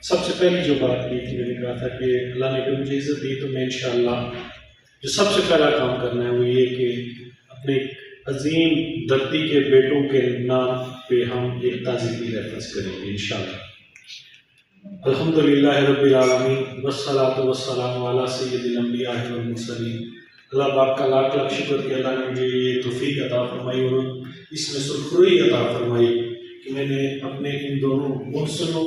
سب سے پہلی جو بات کی تھی، میں نے کہا تھا کہ اللہ نے اگر مجھے عزت دی تو میں انشاءاللہ جو سب سے پہلا کام کرنا ہے وہ یہ کہ اپنے عظیم دھرتی کے بیٹوں کے نام پہ ہم ایک تعزیتی ریفرنس کریں گے انشاءاللہ۔ الحمدللہ رب العالمین والصلاۃ والسلام علی سید الانبیاء والمرسلین۔ اللہ پاک کا لاکھ لاکھ شکر کہ اللہ نے مجھے یہ توفیق عطا فرمائی اور اس میں سرخروئی عطا فرمائی کہ میں نے اپنے ان دونوں محسنوں،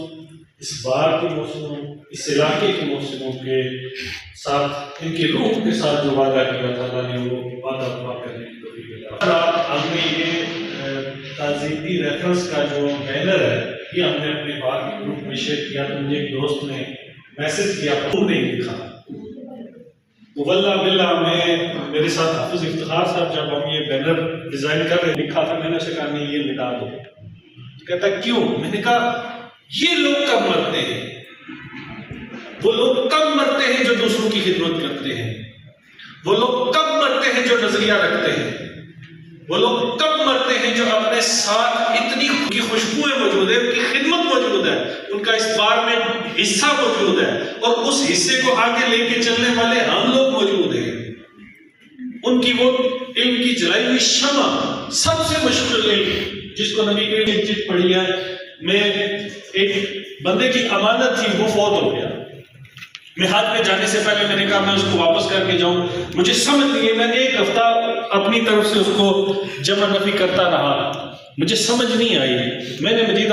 اس بار کے محسنوں، اس علاقے کے محسنوں کے ساتھ، ان کی روح کے ساتھ جو وعدہ کیا تھا، اللہ نے وہ وعدہ پورا کرنے کی توفیق عطا فرمائی۔ ہم نے یہ تعزیتی ریفرنس کا جو بینر ہے یہ ہم نے اپنے بار کے گروپ میں شیئر کیا تو مجھے ایک دوست نے میسج کیا، وہ نہیں لکھا تو واللہ باللہ میں میرے ساتھ حافظ افتخار صاحب جب ہم یہ بینر ڈیزائن کر رہے لکھا تھا، میں نے اسے کہا نہیں یہ مٹا دو۔ کہتا کیوں؟ میں نے کہا یہ لوگ کب مرتے ہیں؟ وہ لوگ کب مرتے ہیں جو دوسروں کی خدمت کرتے ہیں؟ وہ لوگ کب مرتے ہیں جو نظریہ رکھتے ہیں؟ وہ لوگ کب مرتے ہیں جو اپنے ساتھ اتنی کی خوشبوئیں موجود ہے، ان کی خدمت موجود ہے، ان کا اس بار میں حصہ موجود ہے اور اس حصے کو آگے لے کے چلنے والے ہم لوگ موجود ہیں۔ ان کی وہ علم کی جلائی ہوئی شمع، سب سے مشکل علم جس کو نبی کریم نے چٹ پڑھی ہے، میں ایک بندے کی امانت تھی، وہ فوت ہو گیا، میں حج میں جانے سے پہلے میں نے کہا میں اس کو واپس کر کے جاؤں، مجھے سمجھ نہیں ہے، میں نے ایک ہفتہ اپنی طرف سے اس کو جمع نفی کرتا رہا، مجھے سمجھ نہیں آئی، میں نے مجید